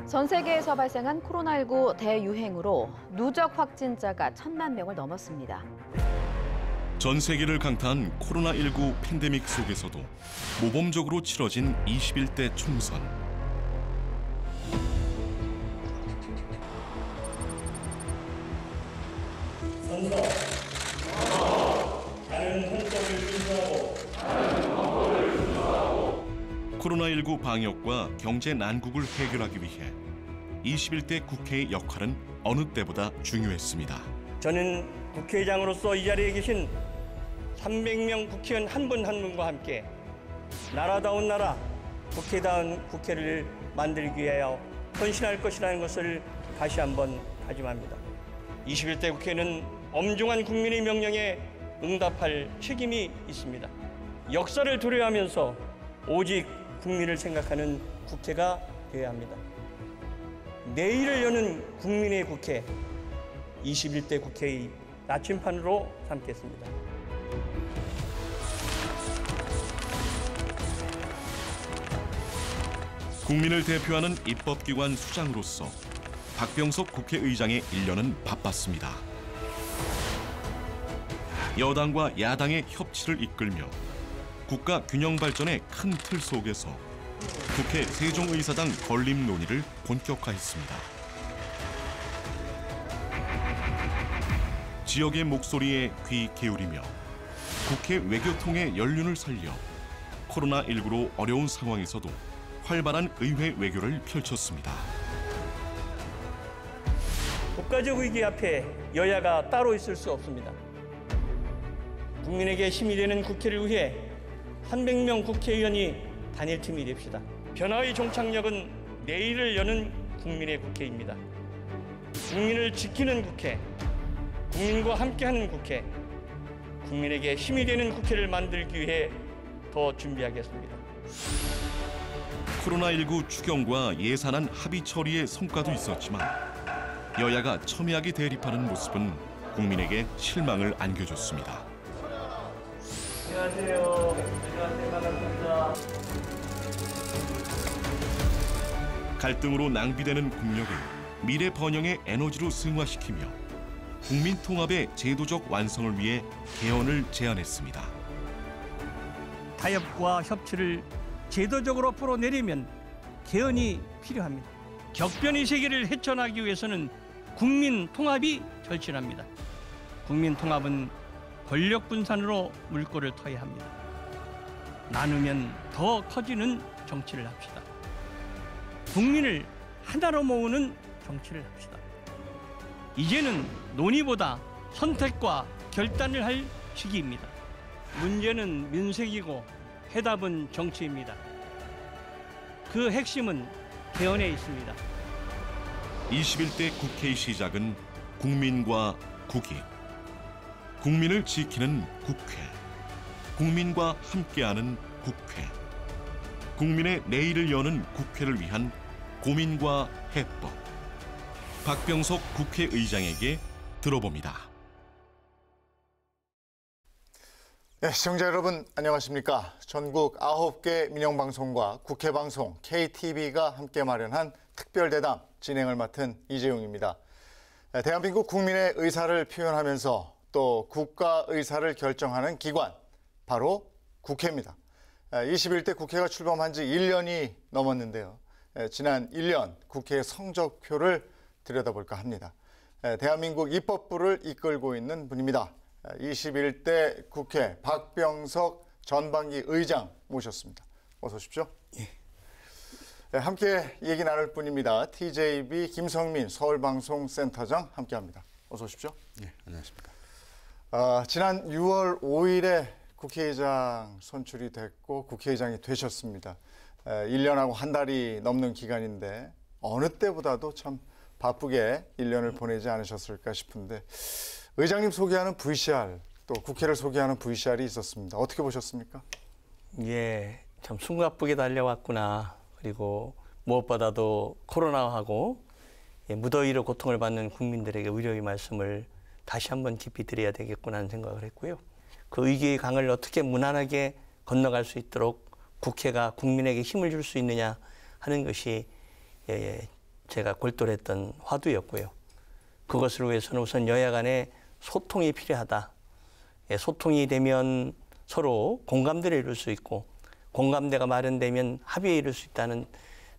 전 세계에서 발생한 코로나19 대유행으로 누적 확진자가 1,000만 명을 넘었습니다. 전 세계를 강타한 코로나19 팬데믹 속에서도 모범적으로 치러진 21대 총선. 코로나19 방역과 경제 난국을 해결하기 위해 21대 국회의 역할은 어느 때보다 중요했습니다. 저는 국회의장으로서 이 자리에 계신 300명 국회의원 한 분 한 분과 함께 나라다운 나라, 국회다운 국회를 만들기 위하여 헌신할 것이라는 것을 다시 한번 다짐합니다. 21대 국회는 엄중한 국민의 명령에 응답할 책임이 있습니다. 역사를 도래하면서 오직 국민을 생각하는 국회가 되어야 합니다. 내일을 여는 국민의 국회, 21대 국회의 나침판으로 삼겠습니다. 국민을 대표하는 입법기관 수장으로서 박병석 국회의장의 1년은 바빴습니다. 여당과 야당의 협치를 이끌며 국가 균형 발전의 큰 틀 속에서 국회 세종의사당 건립 논의를 본격화했습니다. 지역의 목소리에 귀 기울이며 국회 외교통의 연륜을 살려 코로나19로 어려운 상황에서도 활발한 의회 외교를 펼쳤습니다. 국가적 위기 앞에 여야가 따로 있을 수 없습니다. 국민에게 힘이 되는 국회를 위해 300명 국회의원이 단일팀이 됩시다. 변화의 종착역은 내일을 여는 국민의 국회입니다. 국민을 지키는 국회, 국민과 함께하는 국회, 국민에게 힘이 되는 국회를 만들기 위해 더 준비하겠습니다. 코로나19 추경과 예산안 합의 처리의 성과도 있었지만 여야가 첨예하게 대립하는 모습은 국민에게 실망을 안겨줬습니다. 안녕하세요. 안녕하세요. 반갑습니다. 갈등으로 낭비되는 국력을 미래 번영의 에너지로 승화시키며 국민 통합의 제도적 완성을 위해 개헌을 제안했습니다. 타협과 협치를 제도적으로 풀어내려면 개헌이 필요합니다. 격변의 세계를 헤쳐나가기 위해서는 국민 통합이 절실합니다. 국민 통합은 권력 분산으로 물꼬를 터야 합니다. 나누면 더 커지는 정치를 합시다. 국민을 하나로 모으는 정치를 합시다. 이제는 논의보다 선택과 결단을 할 시기입니다. 문제는 민생이고 해답은 정치입니다. 그 핵심은 개헌에 있습니다. 21대 국회의 시작은 국민과 국익, 국민을 지키는 국회, 국민과 함께하는 국회, 국민의 내일을 여는 국회를 위한 고민과 해법. 박병석 국회의장에게 들어봅니다. 네, 시청자 여러분 안녕하십니까? 전국 9개 민영방송과 국회방송 KTV가 함께 마련한 특별대담 진행을 맡은 이재용입니다. 대한민국 국민의 의사를 표현하면서 또 국가 의사를 결정하는 기관, 바로 국회입니다. 21대 국회가 출범한 지 1년이 넘었는데요. 지난 1년 국회의 성적표를 들여다볼까 합니다. 대한민국 입법부를 이끌고 있는 분입니다. 21대 국회 박병석 전반기 의장 모셨습니다. 어서 오십시오. 예. 함께 얘기 나눌 분입니다. TJB 김성민 서울방송센터장 함께합니다. 어서 오십시오. 네, 안녕하십니까. 지난 6월 5일에 국회의장 선출이 됐고 국회의장이 되셨습니다. 1년하고 한 달이 넘는 기간인데 어느 때보다도 참 바쁘게 1년을 보내지 않으셨을까 싶은데 의장님 소개하는 VCR, 또 국회를 소개하는 VCR이 있었습니다. 어떻게 보셨습니까? 예, 참 숨가쁘게 달려왔구나. 그리고 무엇보다도 코로나하고 무더위로 고통을 받는 국민들에게 위로의 말씀을 다시 한번 깊이 드려야 되겠구나 하는 생각을 했고요. 그 위기의 강을 어떻게 무난하게 건너갈 수 있도록 국회가 국민에게 힘을 줄 수 있느냐 하는 것이 제가 골똘했던 화두였고요. 그것을 위해서는 우선 여야 간에 소통이 필요하다. 예, 소통이 되면 서로 공감대를 이룰 수 있고 공감대가 마련되면 합의에 이룰 수 있다는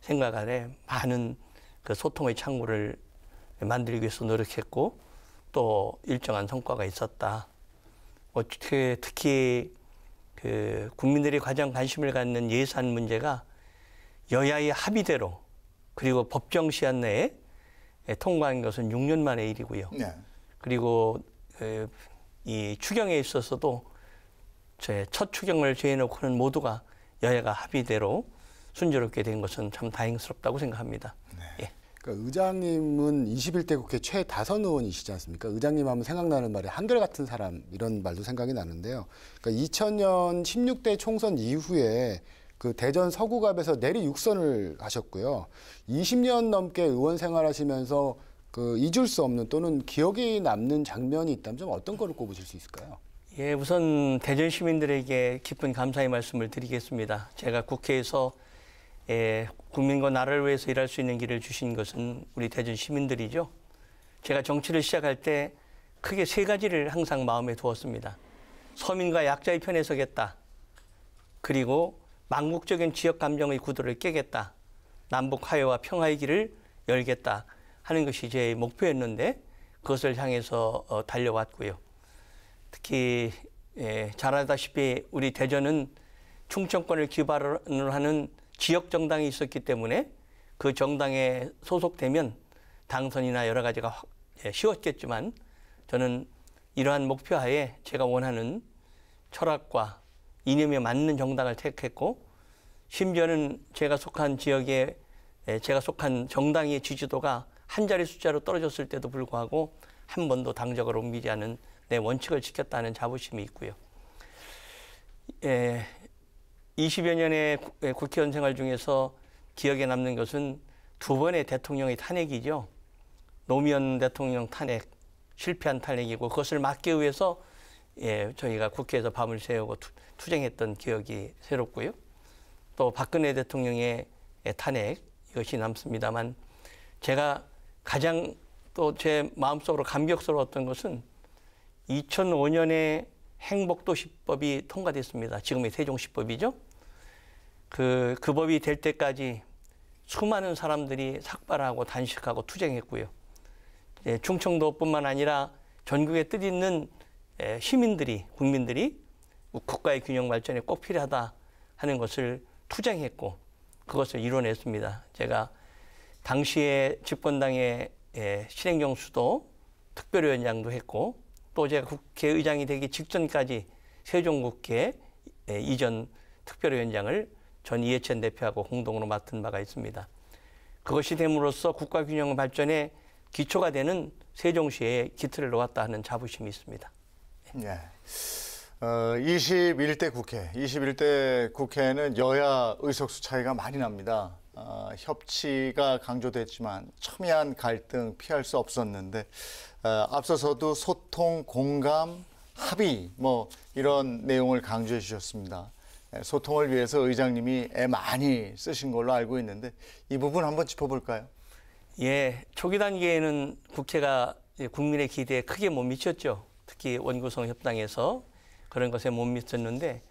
생각 아래 많은 그 소통의 창구를 만들기 위해서 노력했고 또 일정한 성과가 있었다. 특히 그 국민들이 가장 관심을 갖는 예산 문제가 여야의 합의대로 그리고 법정 시한 내에 통과한 것은 6년 만의 일이고요. 네. 그리고 이 추경에 있어서도 제 첫 추경을 정해놓고는 모두가 여야가 합의대로 순조롭게 된 것은 참 다행스럽다고 생각합니다. 네. 예. 그러니까 의장님은 21대 국회 최다선 의원이시지 않습니까? 의장님 하면 생각나는 말이 한결같은 사람 이런 말도 생각이 나는데요. 그러니까 2000년 16대 총선 이후에 그 대전 서구갑에서 내리 육선을 하셨고요. 20년 넘게 의원 생활하시면서 그 잊을 수 없는 또는 기억에 남는 장면이 있다면 좀 어떤 거를 꼽으실 수 있을까요? 예, 우선 대전 시민들에게 깊은 감사의 말씀을 드리겠습니다. 제가 국회에서 국민과 나라를 위해서 일할 수 있는 길을 주신 것은 우리 대전 시민들이죠. 제가 정치를 시작할 때 크게 세 가지를 항상 마음에 두었습니다. 서민과 약자의 편에 서겠다. 그리고 망국적인 지역 감정의 구도를 깨겠다. 남북 화해와 평화의 길을 열겠다 하는 것이 제 목표였는데 그것을 향해서 달려왔고요. 특히 잘 알다시피 우리 대전은 충청권을 기반으로 하는 지역 정당이 있었기 때문에 그 정당에 소속되면 당선이나 여러 가지가 쉬웠겠지만 저는 이러한 목표하에 제가 원하는 철학과 이념에 맞는 정당을 택했고 심지어는 제가 속한 지역에 제가 속한 정당의 지지도가 한 자리 숫자로 떨어졌을 때도 불구하고 한 번도 당적을 옮기지 않은 내 원칙을 지켰다는 자부심이 있고요. 20여 년의 국회의원 생활 중에서 기억에 남는 것은 두 번의 대통령의 탄핵이죠. 노무현 대통령 탄핵, 실패한 탄핵이고 그것을 막기 위해서 저희가 국회에서 밤을 새우고 투쟁했던 기억이 새롭고요. 또 박근혜 대통령의 탄핵 이것이 남습니다만 제가 가장 또 제 마음속으로 감격스러웠던 것은 2005년에 행복도시법이 통과됐습니다. 지금의 세종시법이죠. 그 법이 될 때까지 수많은 사람들이 삭발하고 단식하고 투쟁했고요. 충청도뿐만 아니라 전국에 뜻있는 시민들이, 국민들이 국가의 균형 발전에 꼭 필요하다 하는 것을 투쟁했고 그것을 이뤄냈습니다. 제가 당시에 집권당의 실행정수도 특별위원장도 했고 또 제가 국회의장이 되기 직전까지 세종국회 이전 특별위원장을 전 이해찬 대표하고 공동으로 맡은 바가 있습니다. 그것이 됨으로써 국가 균형 발전에 기초가 되는 세종시에 기틀을 놓았다 하는 자부심이 있습니다. 네. 21대 국회는 여야 의석수 차이가 많이 납니다. 협치가 강조됐지만 첨예한 갈등 피할 수 없었는데 앞서서도 소통, 공감, 합의 이런 내용을 강조해 주셨습니다. 소통을 위해서 의장님이 애 많이 쓰신 걸로 알고 있는데 이 부분 한번 짚어볼까요? 예, 초기 단계에는 국회가 국민의 기대에 크게 못 미쳤죠. 특히 원구성 협상에서 그런 것에 못 미쳤는데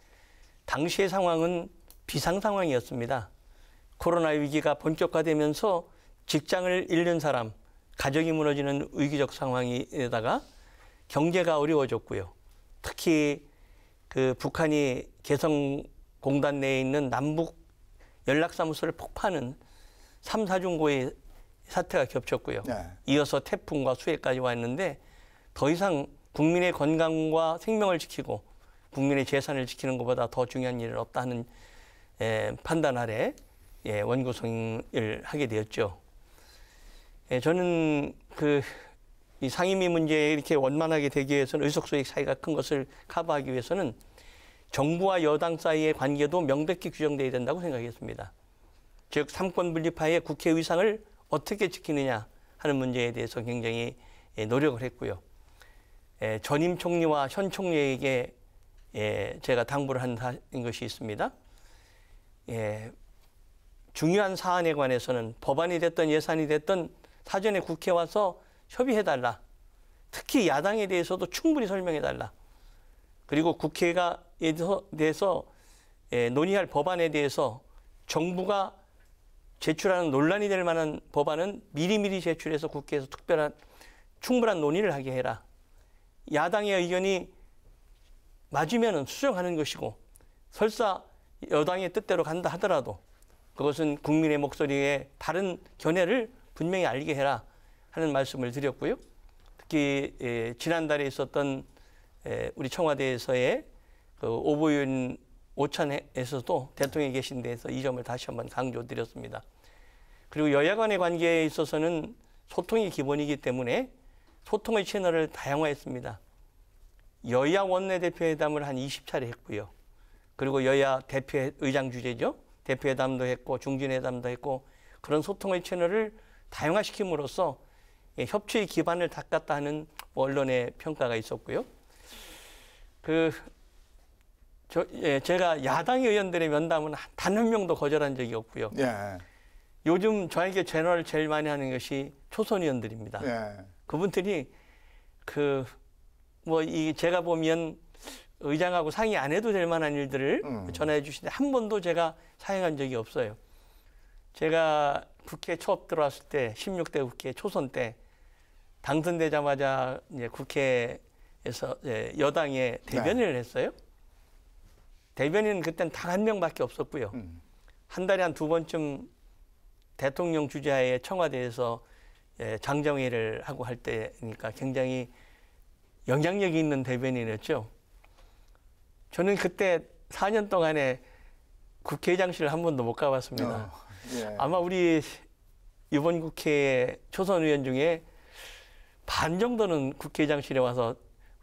당시의 상황은 비상 상황이었습니다. 코로나 위기가 본격화되면서 직장을 잃는 사람, 가정이 무너지는 위기적 상황에다가 경제가 어려워졌고요. 특히 그 북한이 개성공단 내에 있는 남북 연락사무소를 폭파하는 3, 4중고의 사태가 겹쳤고요. 네. 이어서 태풍과 수해까지 왔는데 더 이상 국민의 건강과 생명을 지키고 국민의 재산을 지키는 것보다 더 중요한 일은 없다 하는 판단 아래 원구성을 하게 되었죠. 저는 이 상임위 문제에 이렇게 원만하게 되기 위해서는 의석수의 차이가 큰 것을 커버하기 위해서는 정부와 여당 사이의 관계도 명백히 규정되어야 된다고 생각했습니다. 즉 삼권 분립하에 국회 의상을 어떻게 지키느냐 하는 문제에 대해서 굉장히 노력을 했고요. 전임 총리와 현 총리에게 제가 당부를 한 것이 있습니다. 중요한 사안에 관해서는 법안이 됐든 예산이 됐든 사전에 국회에 와서 협의해달라. 특히 야당에 대해서도 충분히 설명해달라. 그리고 국회가 대해서 논의할 법안에 대해서 정부가 제출하는 논란이 될 만한 법안은 미리미리 제출해서 국회에서 충분한 논의를 하게 해라. 야당의 의견이 맞으면 수정하는 것이고 설사 여당의 뜻대로 간다 하더라도 그것은 국민의 목소리에 다른 견해를 분명히 알게 해라 하는 말씀을 드렸고요. 특히 지난달에 있었던 우리 청와대에서의 그 오보윤 오찬에서도 대통령이 계신 데에서 이 점을 다시 한번 강조드렸습니다. 그리고 여야 간의 관계에 있어서는 소통이 기본이기 때문에 소통의 채널을 다양화했습니다. 여야 원내대표회담을 한 20차례 했고요. 그리고 여야 의장 주재죠. 대표회담도 했고 중진회담도 했고 그런 소통의 채널을 다양화시킴으로써 협치의 기반을 닦았다 하는 언론의 평가가 있었고요. 제가 야당 의원들의 면담은 단 한 명도 거절한 적이 없고요. 예. 요즘 저에게 전화를 제일 많이 하는 것이 초선 의원들입니다. 예. 그분들이 제가 보면 의장하고 상의 안 해도 될 만한 일들을 전화해 주시는데 한 번도 제가 사행한 적이 없어요. 제가 국회 처음 들어왔을 때 16대 국회 초선 때 당선되자마자 이제 국회에서 여당의 대변인을 했어요. 대변인은 그때는 단 한 명밖에 없었고요. 한 달에 한 2번쯤 대통령 주재하에 청와대에서 장정회를 하고 할 때니까 굉장히 영향력이 있는 대변인이었죠. 저는 그때 4년 동안에 국회의장실을 한 번도 못 가봤습니다. 예. 아마 우리 이번 국회 초선 의원 중에 반 정도는 국회의장실에 와서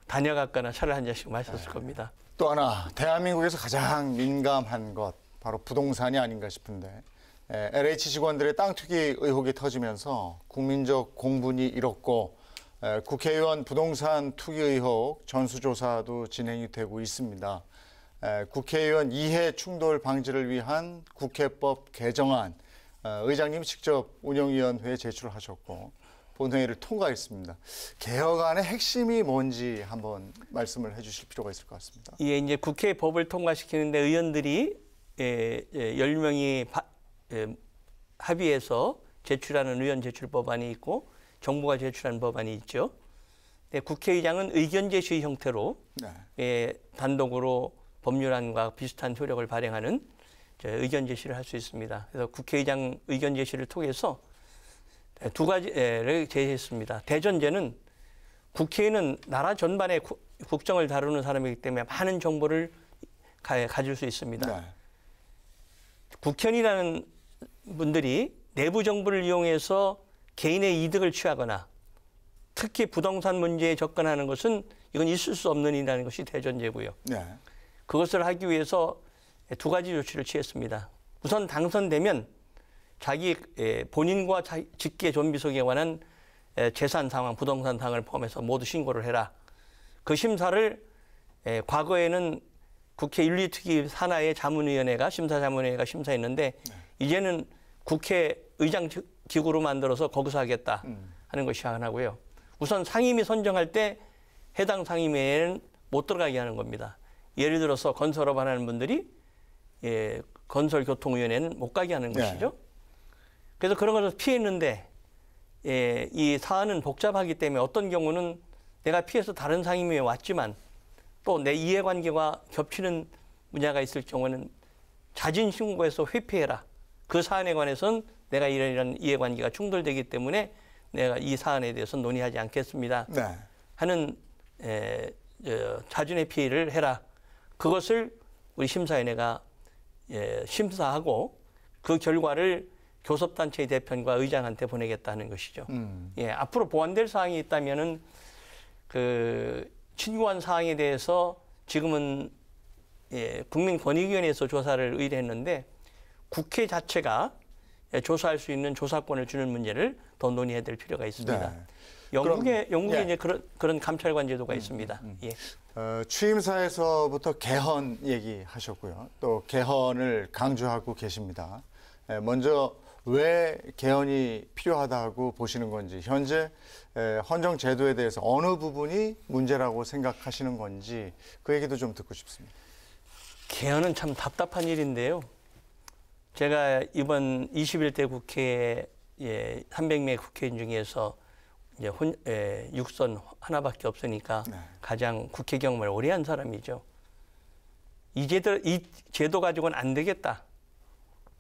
다녀갔거나 차를 한 잔씩 마셨을 겁니다. 또 하나 대한민국에서 가장 민감한 것 바로 부동산이 아닌가 싶은데 LH 직원들의 땅 투기 의혹이 터지면서 국민적 공분이 일었고 국회의원 부동산 투기 의혹 전수조사도 진행이 되고 있습니다. 국회의원 이해 충돌 방지를 위한 국회법 개정안 의장님이 직접 운영위원회에 제출하셨고 본회의를 통과했습니다. 개혁안의 핵심이 뭔지 한번 말씀을 해주실 필요가 있을 것 같습니다. 예, 이제 국회 법을 통과시키는데 의원들이 10명이 합의해서 제출하는 의원 제출 법안이 있고 정부가 제출한 법안이 있죠. 국회의장은 의견 제시 형태로 단독으로 법률안과 비슷한 효력을 발행하는 의견 제시를 할 수 있습니다. 그래서 국회의장 의견 제시를 통해서 2가지를 제시했습니다. 대전제는 국회의는 나라 전반의 국정을 다루는 사람이기 때문에 많은 정보를 가질 수 있습니다. 네. 국회의원이라는 분들이 내부 정보를 이용해서 개인의 이득을 취하거나 특히 부동산 문제에 접근하는 것은 이건 있을 수 없는 일이라는 것이 대전제고요. 네. 그것을 하기 위해서 2가지 조치를 취했습니다. 우선 당선되면 자기 본인과 직계 존비속에 관한 재산 상황, 부동산 상황을 포함해서 모두 신고를 해라. 그 심사를 과거에는 국회 윤리특위 산하의 자문위원회가 심사자문회가 심사했는데 이제는 국회의장 기구로 만들어서 거기서 하겠다 하는 것이 하나고요. 우선 상임위 선정할 때 해당 상임위에는 못 들어가게 하는 겁니다. 예를 들어서 건설업 하는 분들이 건설교통위원회는 못 가게 하는 것이죠. 그래서 그런 것을 피했는데 이 사안은 복잡하기 때문에 어떤 경우는 내가 피해서 다른 상임위에 왔지만 또 내 이해관계가 겹치는 분야가 있을 경우는 자진 신고해서 회피해라. 그 사안에 관해서는 내가 이런 이해관계가 충돌되기 때문에 내가 이 사안에 대해서 논의하지 않겠습니다. 네. 하는 자진의 피해를 해라. 그것을 우리 심사위원회가 심사하고 그 결과를 교섭단체의 대표과 의장한테 보내겠다는 것이죠. 앞으로 보완될 사항이 있다면은 신고한 사항에 대해서 지금은 국민권익위원회에서 조사를 의뢰했는데 국회 자체가 조사할 수 있는 조사권을 주는 문제를 더 논의해야 될 필요가 있습니다. 네. 영국에 이제 그런 감찰관 제도가 있습니다. 취임사에서부터 개헌 얘기하셨고요. 또 개헌을 강조하고 계십니다. 먼저 왜 개헌이 필요하다고 보시는 건지, 현재 헌정 제도에 대해서 어느 부분이 문제라고 생각하시는 건지 그 얘기도 좀 듣고 싶습니다. 개헌은 참 답답한 일인데요. 제가 이번 21대 국회에 300명 국회의원 중에서 이제 육선 하나밖에 없으니까 네. 가장 국회 경험을 오래 한 사람이죠. 이 제도 가지고는 안 되겠다.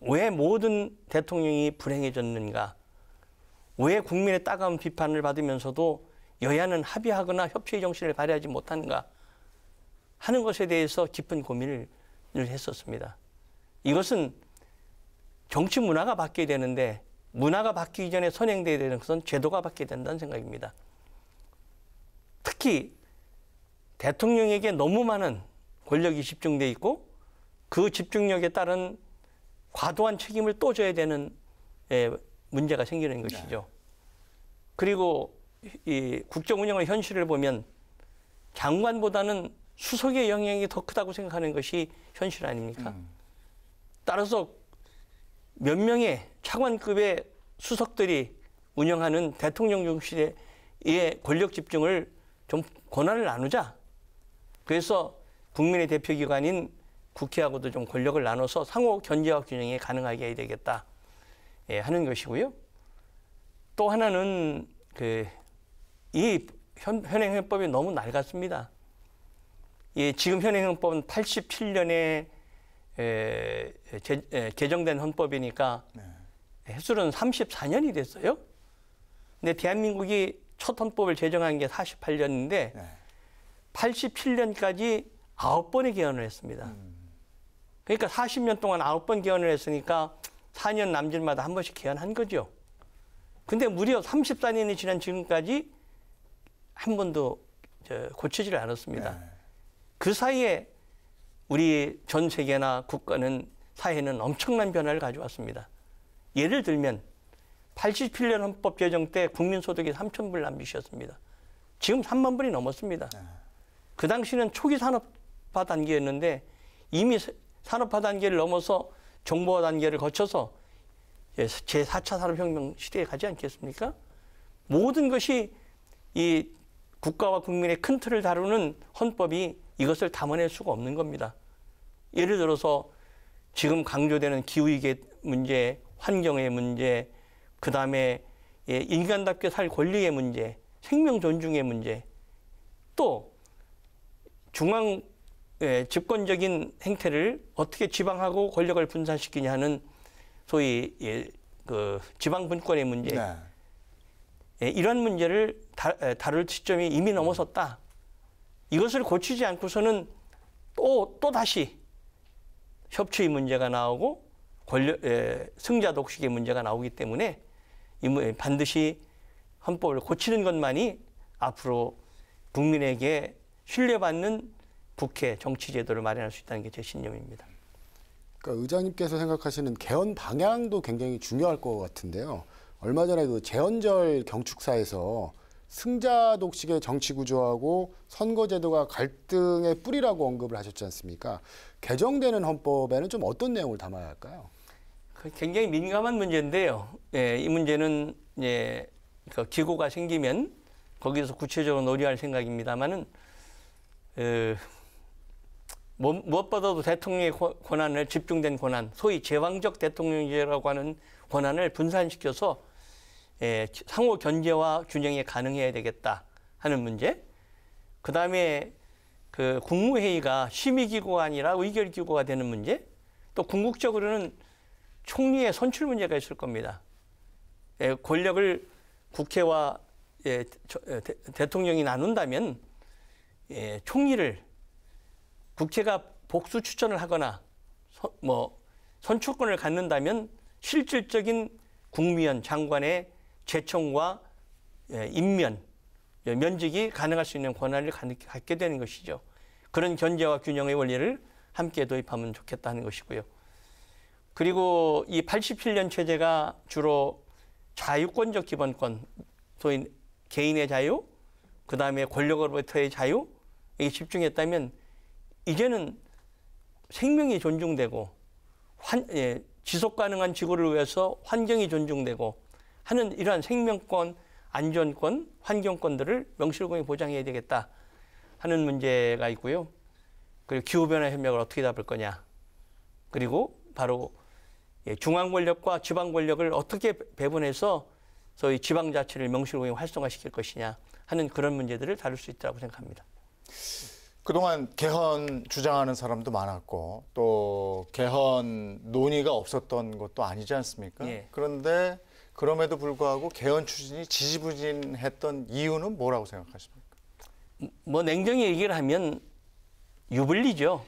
왜 모든 대통령이 불행해졌는가? 왜 국민의 따가운 비판을 받으면서도 여야는 합의하거나 협치의 정신을 발휘하지 못하는가 하는 것에 대해서 깊은 고민을 늘 했었습니다. 이것은 정치 문화가 바뀌어야 되는데 문화가 바뀌기 전에 선행돼야 되는 것은 제도가 바뀌어야 된다는 생각입니다. 특히 대통령에게 너무 많은 권력이 집중돼 있고 그 집중력에 따른 과도한 책임을 또 져야 되는 문제가 생기는 것이죠. 그리고 이 국정 운영의 현실을 보면 장관보다는 수석의 영향이 더 크다고 생각하는 것이 현실 아닙니까? 따라서 몇 명의 차관급의 수석들이 운영하는 대통령 중심의 권력 집중을 좀 권한을 나누자. 그래서 국민의 대표기관인 국회하고도 좀 권력을 나눠서 상호 견제와 균형이 가능하게 해야 되겠다 하는 것이고요. 또 하나는 이 현행헌법이 너무 낡았습니다. 지금 현행헌법은 87년에 개정된 헌법이니까 횟수는 34년이 됐어요. 근데 대한민국이 첫 헌법을 제정한 게 48년인데 87년까지 9번의 개헌을 했습니다. 그러니까 40년 동안 9번 개헌을 했으니까 4년 남짓마다 한 번씩 개헌한 거죠. 근데 무려 34년이 지난 지금까지 한 번도 고치지를 않았습니다. 그 사이에 우리 전 세계나 국가는 사회는 엄청난 변화를 가져왔습니다. 예를 들면 87년 헌법 제정 때 국민소득이 3,000불 남짓이었습니다. 지금 3만 불이 넘었습니다. 그 당시는 초기 산업화 단계였는데 이미 산업화 단계를 넘어서 정보화 단계를 거쳐서 제4차 산업혁명 시대에 가지 않겠습니까? 모든 것이 이 국가와 국민의 큰 틀을 다루는 헌법이 이것을 담아낼 수가 없는 겁니다. 예를 들어서 지금 강조되는 기후위기 문제, 환경의 문제, 그 다음에 인간답게 살 권리의 문제, 생명 존중의 문제, 또 중앙 집권적인 행태를 어떻게 지방하고 권력을 분산시키냐 하는 소위 지방 분권의 문제, 이런 문제를 다룰 시점이 이미 넘어섰다. 이것을 고치지 않고서는 또 다시 협치의 문제가 나오고 승자 독식의 문제가 나오기 때문에 반드시 헌법을 고치는 것만이 앞으로 국민에게 신뢰받는 국회 정치 제도를 마련할 수 있다는 게 제 신념입니다. 그러니까 의장님께서 생각하시는 개헌 방향도 굉장히 중요할 것 같은데요. 얼마 전에 그 재헌절 경축사에서 승자 독식의 정치 구조하고 선거 제도가 갈등의 뿌리라고 언급을 하셨지 않습니까? 개정되는 헌법에는 좀 어떤 내용을 담아야 할까요? 굉장히 민감한 문제인데요. 이 문제는 기고가 생기면 거기서 구체적으로 논의할 생각입니다만은 무엇보다도 대통령의 권한을 집중된 권한, 소위 제왕적 대통령제라고 하는 권한을 분산시켜서 상호 견제와 균형이 가능해야 되겠다 하는 문제. 그 다음에 국무회의가 심의기구가 아니라 의결기구가 되는 문제. 또 궁극적으로는 총리의 선출 문제가 있을 겁니다. 권력을 국회와 대통령이 나눈다면 총리를 국회가 복수 추천을 하거나 선출권을 갖는다면 실질적인 국무위원 장관의 제청과 임면, 면직이 가능할 수 있는 권한을 갖게 되는 것이죠. 그런 견제와 균형의 원리를 함께 도입하면 좋겠다는 것이고요. 그리고 이 87년 체제가 주로 자유권적 기본권, 소위 개인의 자유, 그 다음에 권력으로부터의 자유, 이게 집중했다면 이제는 생명이 존중되고 지속 가능한 지구를 위해서 환경이 존중되고 하는 이러한 생명권, 안전권, 환경권들을 명실공히 보장해야 되겠다 하는 문제가 있고요. 그리고 기후변화 협약을 어떻게 답을 거냐. 그리고 바로 중앙 권력과 지방 권력을 어떻게 배분해서 소위 지방 자치를 명실공히 활성화시킬 것이냐 하는 그런 문제들을 다룰 수 있다고 생각합니다. 그동안 개헌 주장하는 사람도 많았고 또 개헌 논의가 없었던 것도 아니지 않습니까? 예. 그런데 그럼에도 불구하고 개헌 추진이 지지부진했던 이유는 뭐라고 생각하십니까? 뭐 냉정히 얘기를 하면 유불리죠.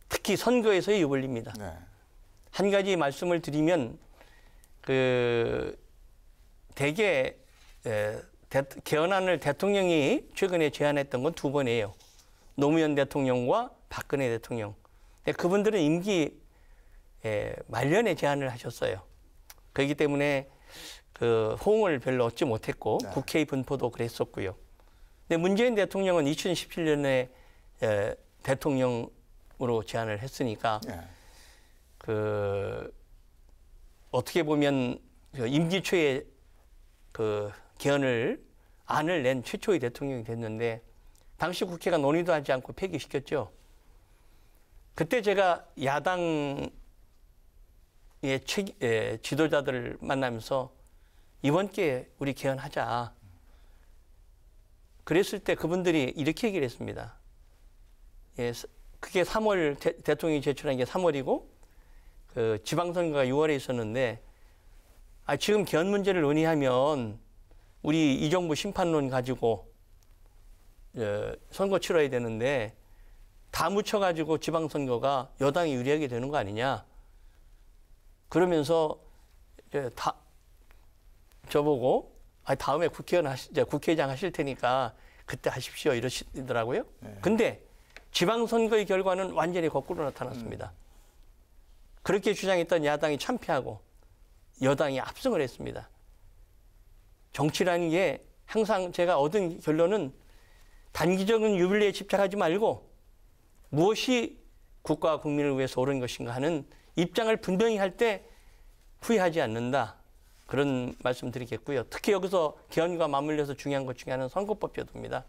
특히 선거에서의 유불리입니다. 네. 한 가지 말씀을 드리면 대개 개헌안을 대통령이 최근에 제안했던 건 두 번이에요. 노무현 대통령과 박근혜 대통령. 근데 그분들은 임기 말년에 제안을 하셨어요. 그렇기 때문에 그 호응을 별로 얻지 못했고 네. 국회의 분포도 그랬었고요. 근데 문재인 대통령은 2017년에 대통령으로 제안을 했으니까 네. 어떻게 보면 임기 초에 안을 낸 최초의 대통령이 됐는데 당시 국회가 논의도 하지 않고 폐기시켰죠. 그때 제가 야당의 지도자들을 만나면서 이번 기회에 우리 개헌하자. 그랬을 때 그분들이 이렇게 얘기를 했습니다. 그게 3월 대통령이 제출한 게 3월이고 지방선거가 6월에 있었는데 지금 개헌 문제를 논의하면 우리 이정부 심판론 가지고 선거 치러야 되는데 다 묻혀가지고 지방선거가 여당이 유리하게 되는 거 아니냐. 그러면서 저보고 다음에 국회의장 하실 테니까 그때 하십시오 이러시더라고요. 네. 근데 지방선거의 결과는 완전히 거꾸로 나타났습니다. 그렇게 주장했던 야당이 참패하고 여당이 압승을 했습니다. 정치라는 게 항상 제가 얻은 결론은 단기적인 유불리에 집착하지 말고 무엇이 국가와 국민을 위해서 옳은 것인가 하는 입장을 분명히 할 때 후회하지 않는다. 그런 말씀 드리겠고요. 특히 여기서 개헌과 맞물려서 중요한 것 중에 하나는 선거법 제도입니다.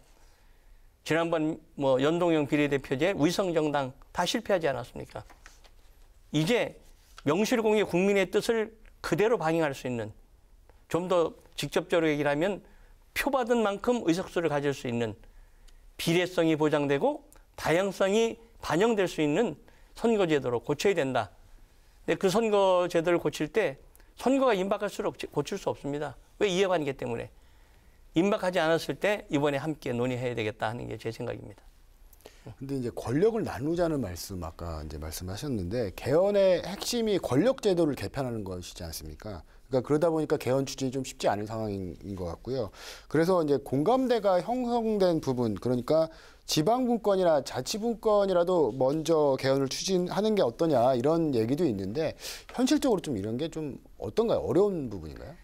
지난번 연동형 비례대표제, 위성정당 다 실패하지 않았습니까? 이제 명실공히 국민의 뜻을 그대로 반영할 수 있는, 좀 더 직접적으로 얘기를 하면 표받은 만큼 의석수를 가질 수 있는 비례성이 보장되고 다양성이 반영될 수 있는 선거제도로 고쳐야 된다. 근데 그 선거제도를 고칠 때 선거가 임박할수록 고칠 수 없습니다. 왜? 이해관계 때문에. 임박하지 않았을 때 이번에 함께 논의해야 되겠다 하는 게 제 생각입니다. 근데 이제 권력을 나누자는 말씀 아까 이제 말씀하셨는데 개헌의 핵심이 권력 제도를 개편하는 것이지 않습니까? 그러니까 그러다 보니까 개헌 추진이 좀 쉽지 않은 상황인 것 같고요. 그래서 이제 공감대가 형성된 부분, 그러니까 지방분권이나 자치분권이라도 먼저 개헌을 추진하는 게 어떠냐 이런 얘기도 있는데 현실적으로 좀 이런 게 좀 어떤가요? 어려운 부분인가요?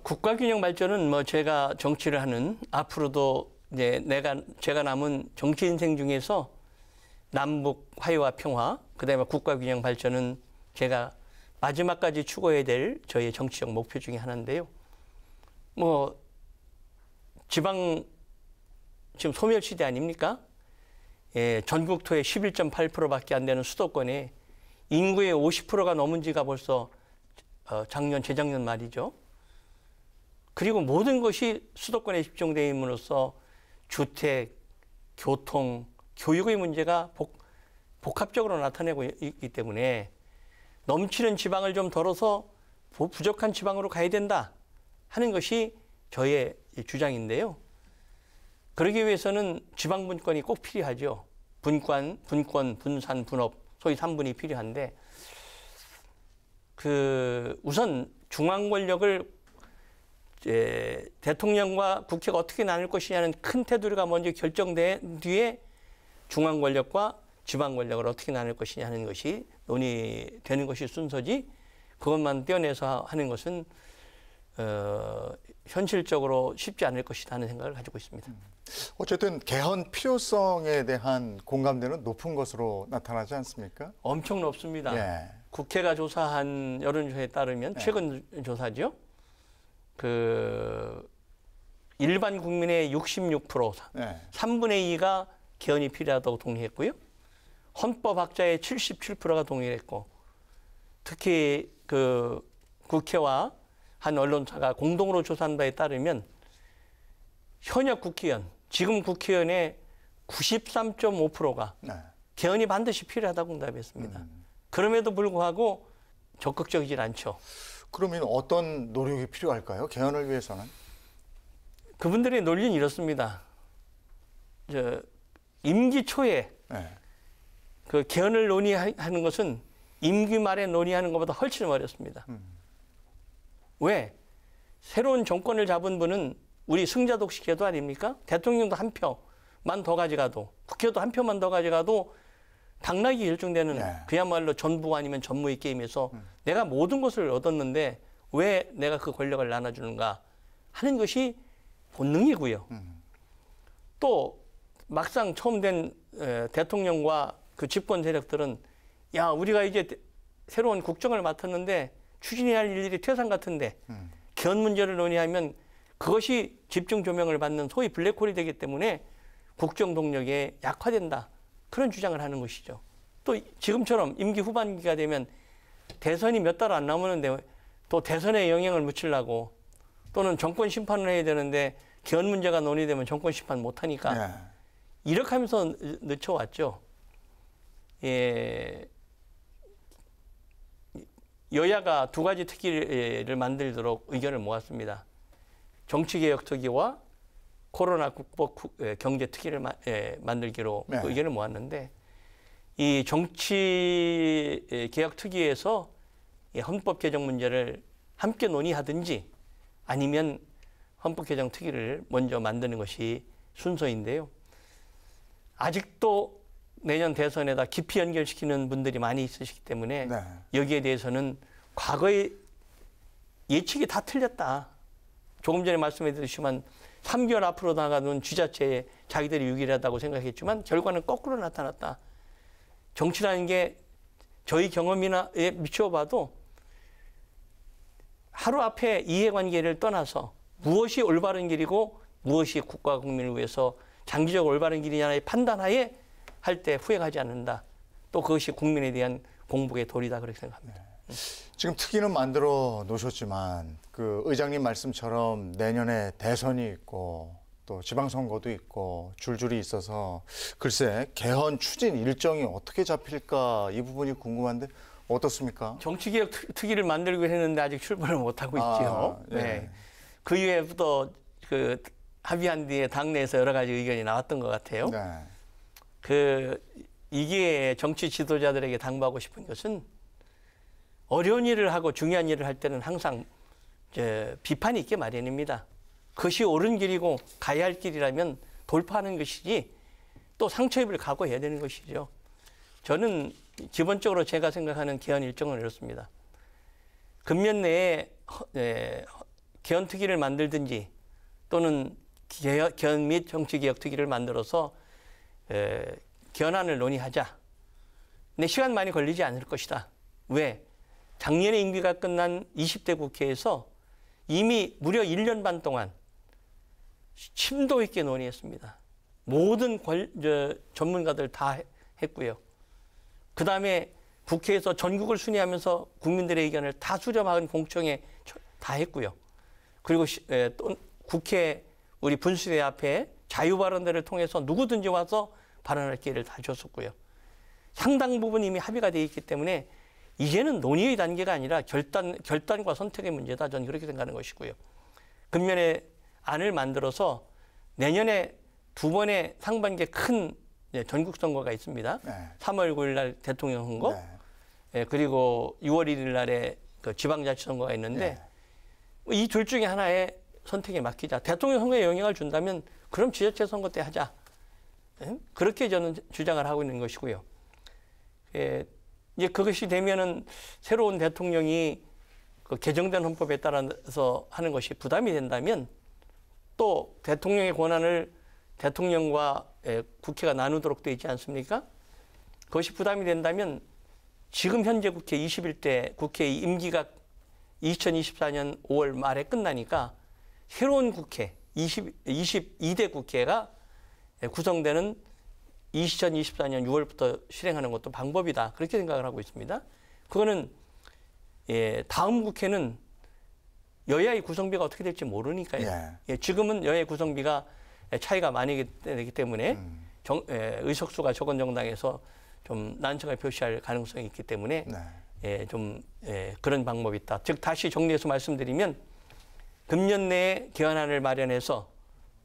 국가균형 발전은 제가 정치를 하는 앞으로도 이제 제가 남은 정치 인생 중에서 남북 화해와 평화, 그다음에 국가균형 발전은 제가 마지막까지 추구해야 될 저의 정치적 목표 중에 하나인데요. 지방 지금 소멸시대 아닙니까? 전국토의 11.8%밖에 안 되는 수도권에 인구의 50%가 넘은 지가 벌써 재작년 말이죠. 그리고 모든 것이 수도권에 집중되어 있음으로써 주택, 교통, 교육의 문제가 복합적으로 나타내고 있기 때문에 넘치는 지방을 좀 덜어서 부족한 지방으로 가야 된다 하는 것이 저의 주장인데요. 그러기 위해서는 지방분권이 꼭 필요하죠. 분권, 분산, 분업, 소위 3분이 필요한데 우선 중앙 권력을 대통령과 국회가 어떻게 나눌 것이냐는 큰 테두리가 먼저 결정된 뒤에 중앙 권력과 지방 권력을 어떻게 나눌 것이냐 하는 것이 논의되는 것이 순서지 그것만 떼어내서 하는 것은 현실적으로 쉽지 않을 것이다 하는 생각을 가지고 있습니다. 어쨌든 개헌 필요성에 대한 공감대는 높은 것으로 나타나지 않습니까? 엄청 높습니다. 예. 국회가 조사한 여론조사에 따르면 최근 조사죠. 그 일반 국민의 66%, 3분의 2가 개헌이 필요하다고 동의했고요. 헌법학자의 77%가 동의했고, 특히 그 국회와 한 언론사가 공동으로 조사한 바에 따르면 현역 국회의원, 지금 국회의원의 93.5%가 개헌이 반드시 필요하다고 응답했습니다. 그럼에도 불구하고 적극적이질 않죠. 그러면 어떤 노력이 필요할까요? 개헌을 위해서는? 그분들의 논리는 이렇습니다. 임기 초에 그 개헌을 논의하는 것은 임기 말에 논의하는 것보다 훨씬 어렵습니다. 왜? 새로운 정권을 잡은 분은 우리 승자독식 제도 아닙니까? 대통령도 한 표만 더 가져가도, 국회도 한 표만 더 가져가도 당락이 결정되는 그야말로 전부 아니면 전무의 게임에서 내가 모든 것을 얻었는데 왜 내가 그 권력을 나눠주는가 하는 것이 본능이고요. 또 막상 처음 된 대통령과 그 집권 세력들은 야, 우리가 이제 새로운 국정을 맡았는데 추진해야 할 일들이 퇴상 같은데 개헌 문제를 논의하면 그것이 집중 조명을 받는 소위 블랙홀이 되기 때문에 국정 동력에 약화된다. 그런 주장을 하는 것이죠. 또 지금처럼 임기 후반기가 되면 대선이 몇 달 안 남았는데 또 대선에 영향을 미치려고 또는 정권 심판을 해야 되는데 개헌 문제가 논의되면 정권 심판 못하니까 이렇게 하면서 늦춰왔죠. 예, 여야가 두 가지 특기를 만들도록 의견을 모았습니다. 정치개혁 특위와 코로나 국복 경제 특위를 만들기로 의견을 모았는데 이 정치개혁 특위에서 헌법 개정 문제를 함께 논의하든지 아니면 헌법 개정 특위를 먼저 만드는 것이 순서인데요. 아직도 내년 대선에다 깊이 연결시키는 분들이 많이 있으시기 때문에 여기에 대해서는 과거의 예측이 다 틀렸다. 조금 전에 말씀해 드렸지만 3개월 앞으로 나가는 쥐자체에 자기들이 유리하다고 생각했지만 결과는 거꾸로 나타났다. 정치라는 게 저희 경험이나에 미쳐봐도 하루 앞에 이해관계를 떠나서 무엇이 올바른 길이고 무엇이 국가 국민을 위해서 장기적으로 올바른 길이냐의 판단하에 할 때 후회하지 않는다. 또 그것이 국민에 대한 공복의 도리다 그렇게 생각합니다. 지금 특위는 만들어 놓으셨지만 그 의장님 말씀처럼 내년에 대선이 있고 또 지방선거도 있고 줄줄이 있어서 글쎄 개헌 추진 일정이 어떻게 잡힐까 이 부분이 궁금한데 어떻습니까? 정치개혁 특위를 만들고 했는데 아직 출범을 못하고 있죠. 네. 그 이후에부터 그 합의한 뒤에 당내에서 여러 가지 의견이 나왔던 것 같아요. 이게 정치 지도자들에게 당부하고 싶은 것은 어려운 일을 하고 중요한 일을 할 때는 항상 비판이 있게 마련입니다. 그것이 옳은 길이고 가야 할 길이라면 돌파하는 것이지 또 상처 입을 각오해야 되는 것이죠. 저는 기본적으로 제가 생각하는 개헌 일정은 이렇습니다. 금년 내에 개헌 특위를 만들든지 또는 개헌 및 정치개혁 특위를 만들어서 개헌안을 논의하자. 근데 시간 많이 걸리지 않을 것이다. 왜? 작년에 임기가 끝난 20대 국회에서 이미 무려 1년 반 동안 심도 있게 논의했습니다. 모든 전문가들 다 했고요. 그 다음에 국회에서 전국을 순회하면서 국민들의 의견을 다 수렴한 공청회 다 했고요. 그리고 또 국회 우리 분수대 앞에 자유발언대를 통해서 누구든지 와서 발언할 기회를 다 줬었고요. 상당 부분 이미 합의가 되어 있기 때문에 이제는 논의의 단계가 아니라 결단과 선택의 문제다. 저는 그렇게 생각하는 것이고요. 금년에 안을 만들어서 내년에 두 번의 상반기에 큰 전국 선거가 있습니다. 3월 9일 날 대통령 선거, 그리고 6월 1일 날에 그 지방자치 선거가 있는데 이 둘 중에 하나에 선택에 맡기자. 대통령 선거에 영향을 준다면 그럼 지자체 선거 때 하자. 그렇게 저는 주장을 하고 있는 것이고요. 이제 그것이 되면은 새로운 대통령이 그 개정된 헌법에 따라서 하는 것이 부담이 된다면 또 대통령의 권한을 대통령과 국회가 나누도록 되어 있지 않습니까? 그것이 부담이 된다면 지금 현재 국회 21대 국회 임기가 2024년 5월 말에 끝나니까 새로운 국회 22대 국회가 구성되는 2024년 6월부터 실행하는 것도 방법이다. 그렇게 생각을 하고 있습니다. 그거는 다음 국회는 여야의 구성비가 어떻게 될지 모르니까요. 지금은 여야의 구성비가 차이가 많이 되기 때문에 의석수가 적은 정당에서 좀 난처를 표시할 가능성이 있기 때문에 그런 방법이 있다. 즉 다시 정리해서 말씀드리면 금년 내에 개헌안을 마련해서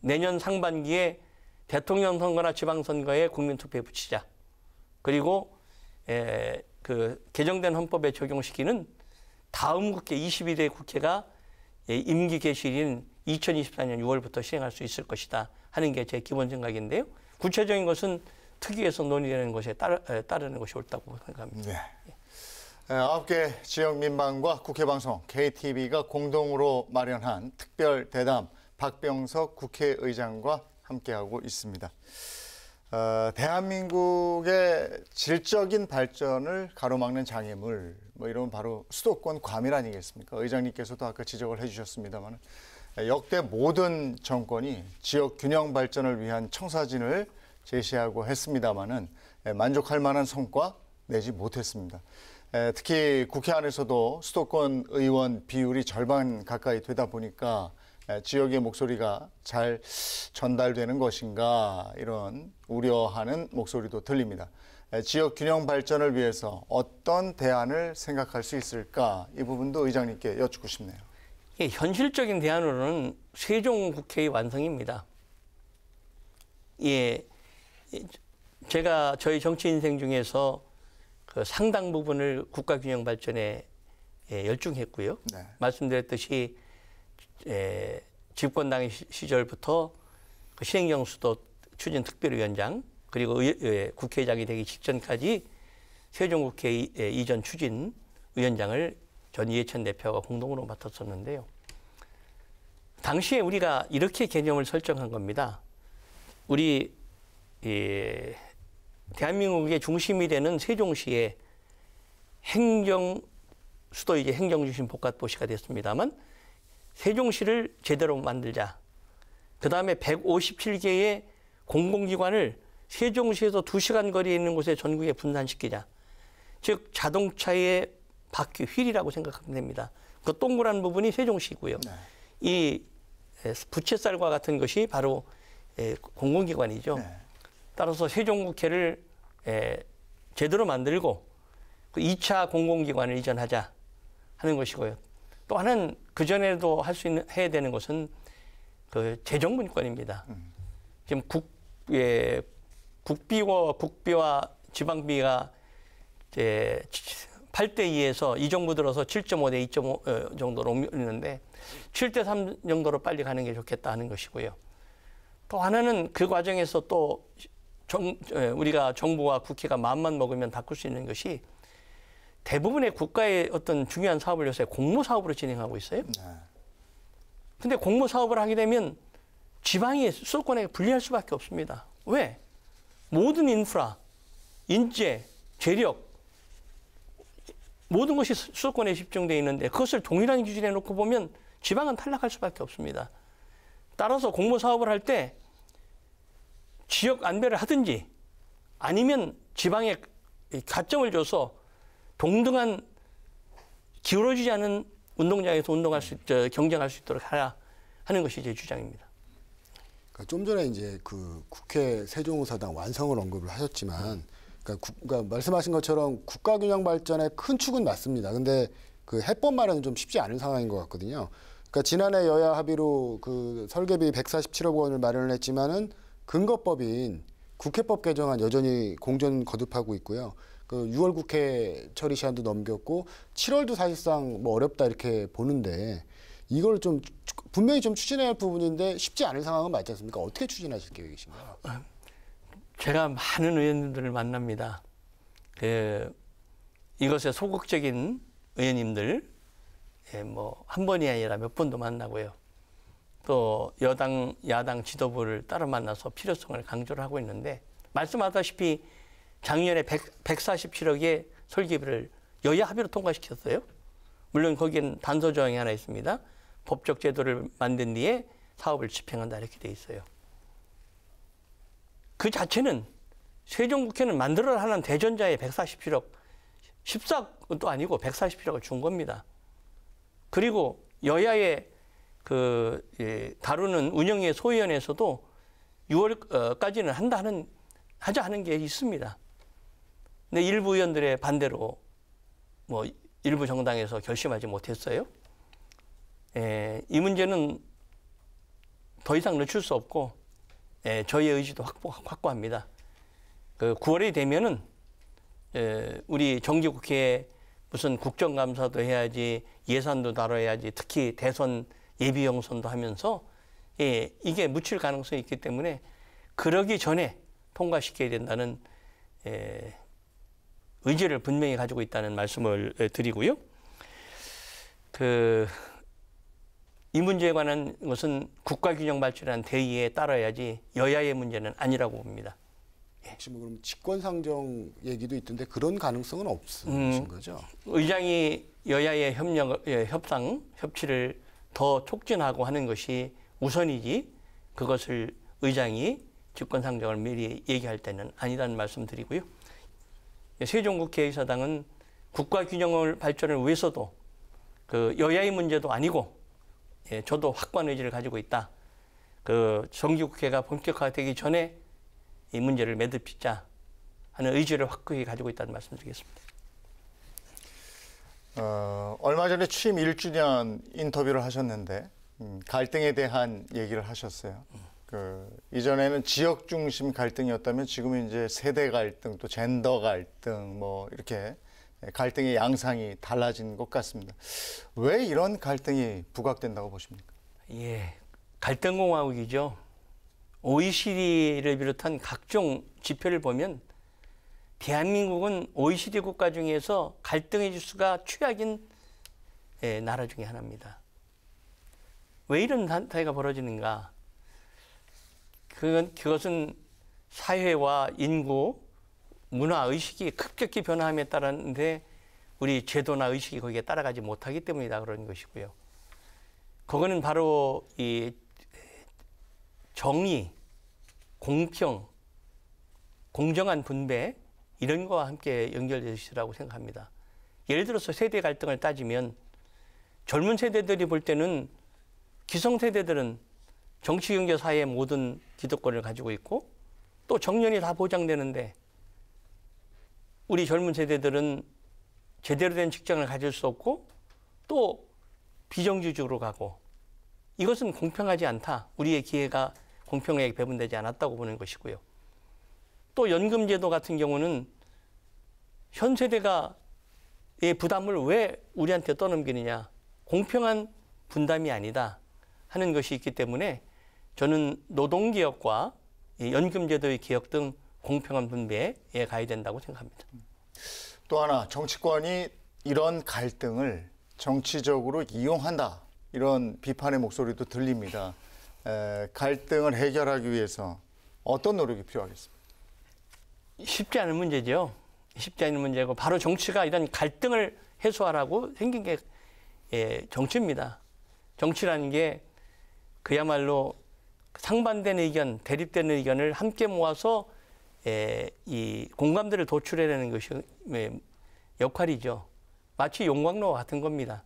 내년 상반기에 대통령 선거나 지방선거에 국민투표에 붙이자. 그리고 그 개정된 헌법에 적용시키는 다음 국회 22대 국회가 임기 개시일인 2024년 6월부터 시행할 수 있을 것이다 하는 게 제 기본 생각인데요. 구체적인 것은 특위에서 논의되는 것에 따르는 것이 옳다고 생각합니다. 네. 9개 지역 민방과 국회방송 KTV가 공동으로 마련한 특별 대담 박병석 국회의장과 함께하고 있습니다. 대한민국의 질적인 발전을 가로막는 장애물, 뭐 이런 바로 수도권 과밀 아니겠습니까? 의장님께서도 아까 지적을 해주셨습니다만 역대 모든 정권이 지역 균형 발전을 위한 청사진을 제시하고 했습니다마는 만족할 만한 성과 내지 못했습니다. 특히 국회 안에서도 수도권 의원 비율이 절반 가까이 되다 보니까 지역의 목소리가 잘 전달되는 것인가 이런 우려하는 목소리도 들립니다. 지역 균형 발전을 위해서 어떤 대안을 생각할 수 있을까 이 부분도 의장님께 여쭙고 싶네요. 현실적인 대안으로는 세종국회의 완성입니다. 제가 저희 정치 인생 중에서 그 상당 부분을 국가균형 발전에 열중했고요. 말씀드렸듯이 집권당 시절부터 그 신행정수도 추진 특별위원장 그리고 국회의장이 되기 직전까지 세종국회 이전 추진 위원장을 전 이해찬 대표가 공동으로 맡았었는데요. 당시에 우리가 이렇게 개념을 설정한 겁니다. 우리 대한민국의 중심이 되는 세종시의 수도이제 행정중심 복합도시가 됐습니다만 세종시를 제대로 만들자. 그다음에 157개의 공공기관을 세종시에서 2시간 거리에 있는 곳에 전국에 분산시키자. 즉 자동차의 바퀴, 휠이라고 생각하면 됩니다. 그 동그란 부분이 세종시고요. 이 부채살과 같은 것이 바로 공공기관이죠. 따라서 세종국회를 제대로 만들고 그 2차 공공기관을 이전하자 하는 것이고요. 또 하나는 그전에도 해야 되는 것은 그 재정분권입니다. 지금 국비와 지방비가 이제 8대2에서 이 정부 들어서 7.5대 2.5 정도로 옮기는데 7대3 정도로 빨리 가는 게 좋겠다 하는 것이고요. 또 하나는 그 과정에서 또 우리가 정부와 국회가 마음만 먹으면 바꿀 수 있는 것이 대부분의 국가의 어떤 중요한 사업을 요새 공모사업으로 진행하고 있어요. 근데 공모사업을 하게 되면 지방이 수도권에 분리할 수밖에 없습니다. 왜? 모든 인프라, 인재, 재력 모든 것이 수도권에 집중되어 있는데 그것을 동일한 기준에 놓고 보면 지방은 탈락할 수밖에 없습니다. 따라서 공모사업을 할 때 지역 안배를 하든지 아니면 지방에 가점을 줘서 동등한 기울어지지 않은 운동장에서 경쟁할 수 있도록 하라 하는 것이 제 주장입니다. 그러니까 좀 전에 이제 그 국회 세종의사당 완성을 언급을 하셨지만, 그러니까 말씀하신 것처럼 국가균형 발전의 큰 축은 맞습니다. 근데 그 해법 마련은 좀 쉽지 않은 상황인 것 같거든요. 그러니까 지난해 여야 합의로 그 설계비 147억 원을 마련을 했지만은 근거법인 국회법 개정안 여전히 공전 거듭하고 있고요. 그 6월 국회 처리 시한도 넘겼고 7월도 사실상 뭐 어렵다 이렇게 보는데 이걸 좀 분명히 좀 추진해야 할 부분인데 쉽지 않은 상황은 맞지 않습니까? 어떻게 추진하실 계획이신가요? 제가 많은 의원님들을 만납니다. 이것에 소극적인 의원님들 뭐 한 번이 아니라 몇 번도 만나고요. 또 여당, 야당 지도부를 따로 만나서 필요성을 강조를 하고 있는데 말씀하다시피 작년에 147억의 설계비를 여야 합의로 통과시켰어요. 물론 거기에는 단서 조항이 하나 있습니다. 법적 제도를 만든 뒤에 사업을 집행한다 이렇게 돼 있어요. 그 자체는 세종국회는 만들어라 하는 대전자에 147억, 14억도 아니고 147억을 준 겁니다. 그리고 여야의 다루는 운영의 소위원회에서도 6월까지는 하자 하는 게 있습니다. 근데 일부 의원들의 반대로 뭐 일부 정당에서 결심하지 못했어요. 이 문제는 더 이상 늦출 수 없고 저희의 의지도 확고합니다. 9월이 되면은 우리 정기국회에 무슨 국정감사도 해야지, 예산도 다뤄야지, 특히 대선 예비영선도 하면서 이게 묻힐 가능성이 있기 때문에 그러기 전에 통과시켜야 된다는 의지를 분명히 가지고 있다는 말씀을 드리고요. 이 문제에 관한 것은 국가균형발전이라는 대의에 따라야지 여야의 문제는 아니라고 봅니다. 혹시 뭐 그럼 직권상정 얘기도 있던데 그런 가능성은 없으신 거죠? 의장이 여야의 협치를 더 촉진하고 하는 것이 우선이지 그것을 의장이 직권상정을 미리 얘기할 때는 아니라는 말씀드리고요. 세종국회의사당은 국가균형을 발전을 위해서도 여야의 문제도 아니고 저도 확고한 의지를 가지고 있다. 정기국회가 본격화되기 전에 이 문제를 매듭짓자 하는 의지를 확고히 가지고 있다는 말씀드리겠습니다. 얼마 전에 취임 1주년 인터뷰를 하셨는데 갈등에 대한 얘기를 하셨어요. 이전에는 지역 중심 갈등이었다면 지금은 이제 세대 갈등, 또 젠더 갈등, 뭐 이렇게 갈등의 양상이 달라진 것 같습니다. 왜 이런 갈등이 부각된다고 보십니까? 갈등공화국이죠. OECD를 비롯한 각종 지표를 보면 대한민국은 OECD 국가 중에서 갈등의 지수가 최악인 나라 중에 하나입니다. 왜 이런 사태가 벌어지는가? 그것은 사회와 인구, 문화, 의식이 급격히 변화함에 따랐는데 우리 제도나 의식이 거기에 따라가지 못하기 때문이다 그런 것이고요. 그거는 바로 이 정의, 공평, 공정한 분배 이런 거와 함께 연결될 것이라고 생각합니다. 예를 들어서 세대 갈등을 따지면 젊은 세대들이 볼 때는 기성세대들은 정치, 경제, 사회의 모든 기득권을 가지고 있고 또 정년이 다 보장되는데 우리 젊은 세대들은 제대로 된 직장을 가질 수 없고 또 비정규직으로 가고 이것은 공평하지 않다. 우리의 기회가 공평하게 배분되지 않았다고 보는 것이고요. 또 연금제도 같은 경우는 현 세대가 이 부담을 왜 우리한테 떠넘기느냐. 공평한 분담이 아니다 하는 것이 있기 때문에 저는 노동개혁과 연금제도의 개혁 등 공평한 분배에 가야 된다고 생각합니다. 또 하나 정치권이 이런 갈등을 정치적으로 이용한다. 이런 비판의 목소리도 들립니다. 갈등을 해결하기 위해서 어떤 노력이 필요하겠습니까? 쉽지 않은 문제죠. 쉽지 않은 문제고 바로 정치가 이런 갈등을 해소하라고 생긴 게 정치입니다. 정치라는 게 그야말로 상반된 의견, 대립되는 의견을 함께 모아서 이 공감대를 도출해내는 것이 역할이죠. 마치 용광로와 같은 겁니다.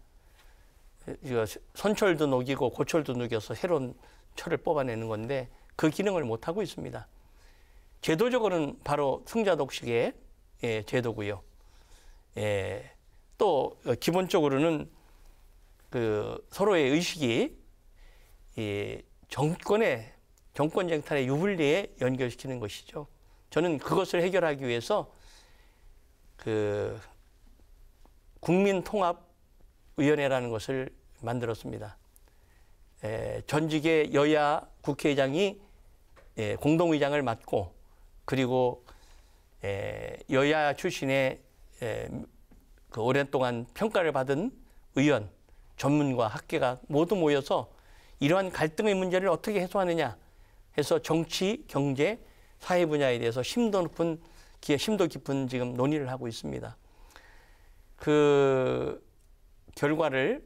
선철도 녹이고 고철도 녹여서 새로운 철을 뽑아내는 건데 그 기능을 못하고 있습니다. 제도적으로는 바로 승자독식의 제도고요. 또 기본적으로는 서로의 의식이 정권 쟁탈의 유불리에 연결시키는 것이죠. 저는 그것을 해결하기 위해서 국민통합위원회라는 것을 만들었습니다. 전직의 여야 국회의장이 공동의장을 맡고 그리고 여야 출신의 오랫동안 평가를 받은 의원, 전문가, 학계가 모두 모여서 이러한 갈등의 문제를 어떻게 해소하느냐 해서 정치, 경제, 사회 분야에 대해서 심도 깊은 지금 논의를 하고 있습니다. 그 결과를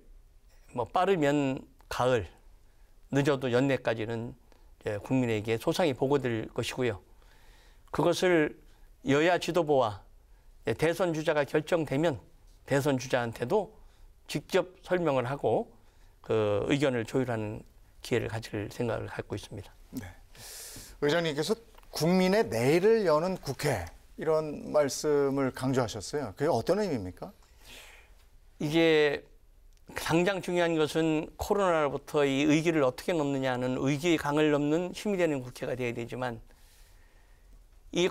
뭐 빠르면 가을, 늦어도 연내까지는 국민에게 소상히 보고될 것이고요. 그것을 여야 지도부와 대선 주자가 결정되면 대선 주자한테도 직접 설명을 하고 그 의견을 조율하는 기회를 가질 생각을 갖고 있습니다. 네. 의장님께서 국민의 내일을 여는 국회 이런 말씀을 강조하셨어요. 그게 어떤 의미입니까? 이게 당장 중요한 것은 코로나로부터 이 의기를 어떻게 넘느냐는 의기의 강을 넘는 힘이 되는 국회가 되어야 되지만 이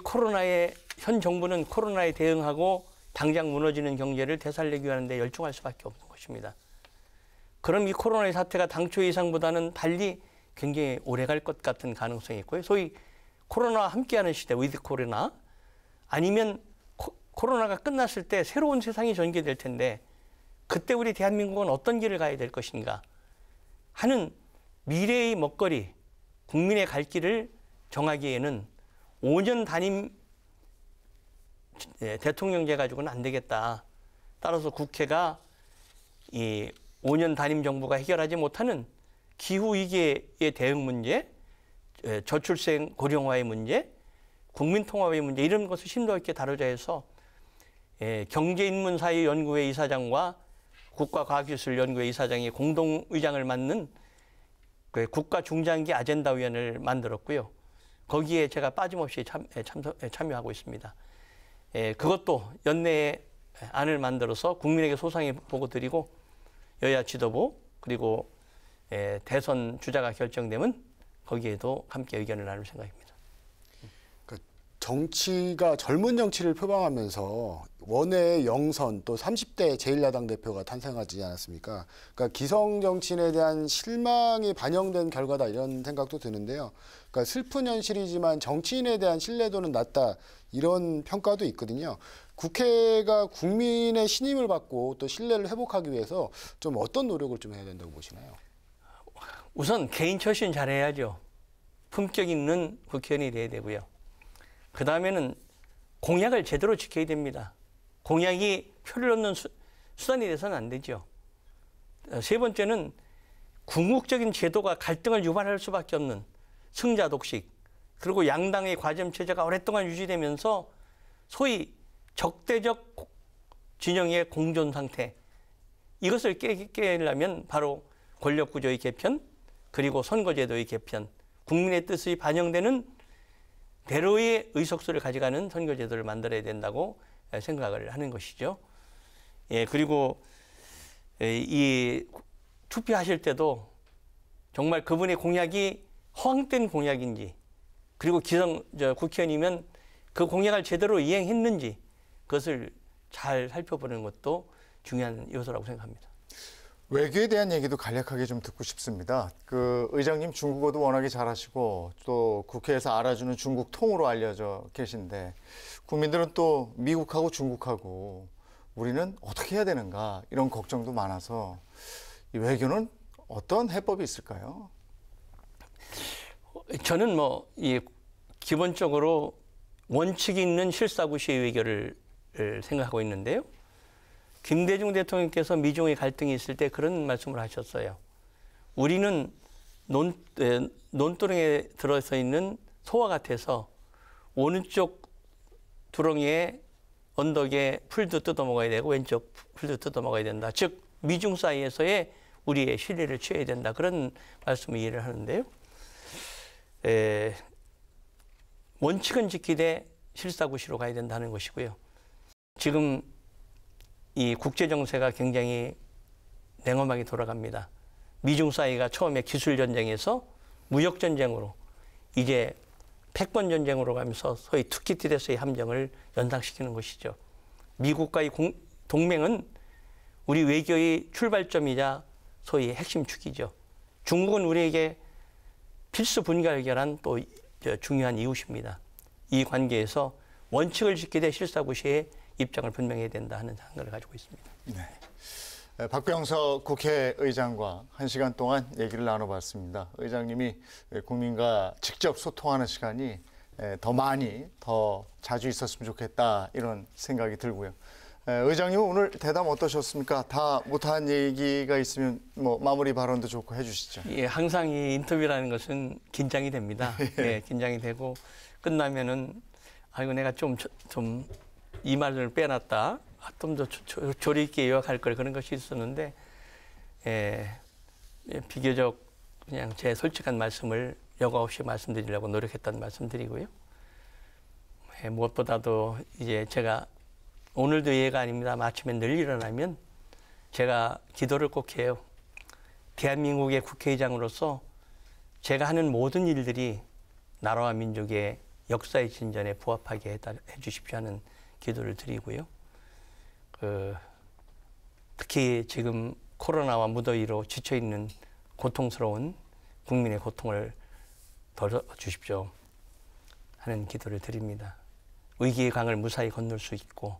현 정부는 코로나에 대응하고 당장 무너지는 경제를 되살리기 위하는데 열중할 수밖에 없는 것입니다. 그럼 이 코로나의 사태가 당초 예상보다는 달리 굉장히 오래 갈 것 같은 가능성이 있고요. 소위 코로나와 함께하는 시대, 위드 코로나, 아니면 코로나가 끝났을 때 새로운 세상이 전개될 텐데 그때 우리 대한민국은 어떤 길을 가야 될 것인가 하는 미래의 먹거리, 국민의 갈 길을 정하기에는 5년 단임 대통령제 가지고는 안 되겠다. 따라서 국회가 이 5년 단임 정부가 해결하지 못하는 기후 위기의 대응 문제, 저출생 고령화의 문제, 국민 통합의 문제 이런 것을 심도 있게 다루자 해서 경제인문사회연구회 이사장과 국가과학기술연구회 이사장이 공동의장을 맡는 국가중장기 아젠다위원회를 만들었고요. 거기에 제가 빠짐없이 참여하고 있습니다. 그것도 연내에 안을 만들어서 국민에게 소상히 보고 드리고 여야 지도부 그리고 대선 주자가 결정되면 거기에도 함께 의견을 나눌 생각입니다. 정치가 젊은 정치를 표방하면서 원외의 영선 또 30대 제1야당 대표가 탄생하지 않았습니까? 그러니까 기성 정치인에 대한 실망이 반영된 결과다 이런 생각도 드는데요. 그러니까 슬픈 현실이지만 정치인에 대한 신뢰도는 낮다 이런 평가도 있거든요. 국회가 국민의 신임을 받고 또 신뢰를 회복하기 위해서 좀 어떤 노력을 좀 해야 된다고 보시나요? 우선 개인 처신 잘해야죠. 품격 있는 국회의원이 돼야 되고요. 그 다음에는 공약을 제대로 지켜야 됩니다. 공약이 표를 얻는 수단이 돼서는 안 되죠. 세 번째는 궁극적인 제도가 갈등을 유발할 수밖에 없는 승자 독식, 그리고 양당의 과점체제가 오랫동안 유지되면서 소위 적대적 진영의 공존 상태, 이것을 깨려면 바로 권력구조의 개편, 그리고 선거제도의 개편, 국민의 뜻이 반영되는 대로의 의석수를 가져가는 선거제도를 만들어야 된다고 생각을 하는 것이죠. 그리고 이 투표하실 때도 정말 그분의 공약이 허황된 공약인지, 그리고 국회의원이면 그 공약을 제대로 이행했는지 그것을 잘 살펴보는 것도 중요한 요소라고 생각합니다. 외교에 대한 얘기도 간략하게 좀 듣고 싶습니다. 그 의장님 중국어도 워낙에 잘하시고 또 국회에서 알아주는 중국 통으로 알려져 계신데 국민들은 또 미국하고 중국하고 우리는 어떻게 해야 되는가 이런 걱정도 많아서 이 외교는 어떤 해법이 있을까요? 저는 기본적으로 원칙이 있는 실사구시의 외교를 생각하고 있는데요. 김대중 대통령께서 미중의 갈등이 있을 때 그런 말씀을 하셨어요. 우리는 논두렁에 들어서 있는 소와 같아서 오른쪽 두렁이에 언덕에 풀도 뜯어먹어야 되고 왼쪽 풀도 뜯어먹어야 된다. 즉 미중 사이에서의 우리의 신뢰를 취해야 된다. 그런 말씀을 이해를 하는데요. 원칙은 지키되 실사구시로 가야 된다는 것이고요. 지금 이 국제 정세가 굉장히 냉엄하게 돌아갑니다. 미중 사이가 처음에 기술 전쟁에서 무역 전쟁으로 이제 패권 전쟁으로 가면서 소위 투키티데스의 함정을 연상시키는 것이죠. 미국과의 동맹은 우리 외교의 출발점이자 소위 핵심 축이죠. 중국은 우리에게 필수 분결결한 또 중요한 이웃입니다. 이 관계에서 원칙을 지키되 실사구시의 입장을 분명해야 된다 하는 생각을 가지고 있습니다. 네. 박병석 국회의장과 1시간 동안 얘기를 나눠봤습니다. 의장님이 국민과 직접 소통하는 시간이 더 많이, 더 자주 있었으면 좋겠다 이런 생각이 들고요. 의장님은 오늘 대담 어떠셨습니까? 다 못한 얘기가 있으면 뭐 마무리 발언도 좋고 해주시죠. 예, 항상 이 인터뷰라는 것은 긴장이 됩니다. 예, 긴장이 되고 끝나면은 아이고 내가 좀 이 말을 빼놨다. 좀 더 조리 있게 요약할 걸 그런 것이 있었는데 비교적 그냥 제 솔직한 말씀을 여과 없이 말씀드리려고 노력했다는 말씀드리고요. 무엇보다도 이제 제가 오늘도 예가 아닙니다. 아침에 늘 일어나면 제가 기도를 꼭 해요. 대한민국의 국회의장으로서 제가 하는 모든 일들이 나라와 민족의 역사의 진전에 부합하게 해 주십시오 하는 기도를 드리고요. 특히 지금 코로나와 무더위로 지쳐있는 고통스러운 국민의 고통을 덜어주십시오 하는 기도를 드립니다. 위기의 강을 무사히 건널 수 있고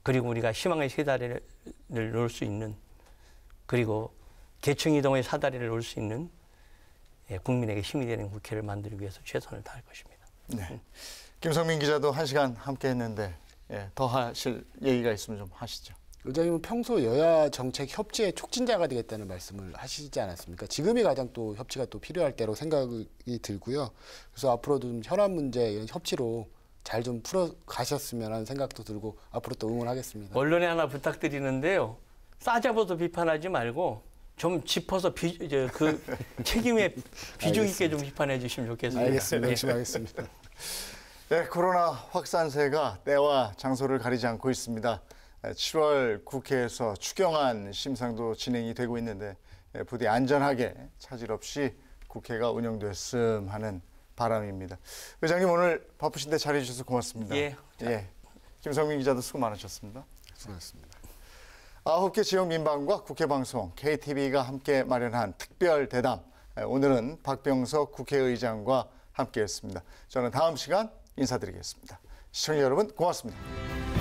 그리고 우리가 희망의 세 다리를 놓을 수 있는 그리고 계층이동의 사다리를 놓을 수 있는 국민에게 힘이 되는 국회를 만들기 위해서 최선을 다할 것입니다. 네. 김성민 기자도 1시간 함께 했는데 더 하실 얘기가 있으면 좀 하시죠. 의장님은 평소 여야 정책 협치의 촉진자가 되겠다는 말씀을 하시지 않았습니까? 지금이 가장 또 협치가 또 필요할 때로 생각이 들고요. 그래서 앞으로도 좀 현안 문제 이런 협치로 잘 좀 풀어 가셨으면 하는 생각도 들고 앞으로 또 응원하겠습니다. 언론에 하나 부탁드리는데요. 싸잡아서 비판하지 말고 좀 짚어서 그 책임에 비중 있게 좀 비판해 주시면 좋겠습니다. 알겠습니다. 열심히 하겠습니다. 네, 코로나 확산세가 때와 장소를 가리지 않고 있습니다. 7월 국회에서 추경안 심상도 진행이 되고 있는데 부디 안전하게 차질 없이 국회가 운영됐음 하는 바람입니다. 의장님 오늘 바쁘신데 자리해주셔서 고맙습니다. 예. 김성민 기자도 수고 많으셨습니다. 수고하셨습니다. 9개 지역 민방과 국회방송 KTV가 함께 마련한 특별 대담. 오늘은 박병석 국회의장과 함께했습니다. 저는 다음 시간 인사드리겠습니다. 시청자 여러분 고맙습니다.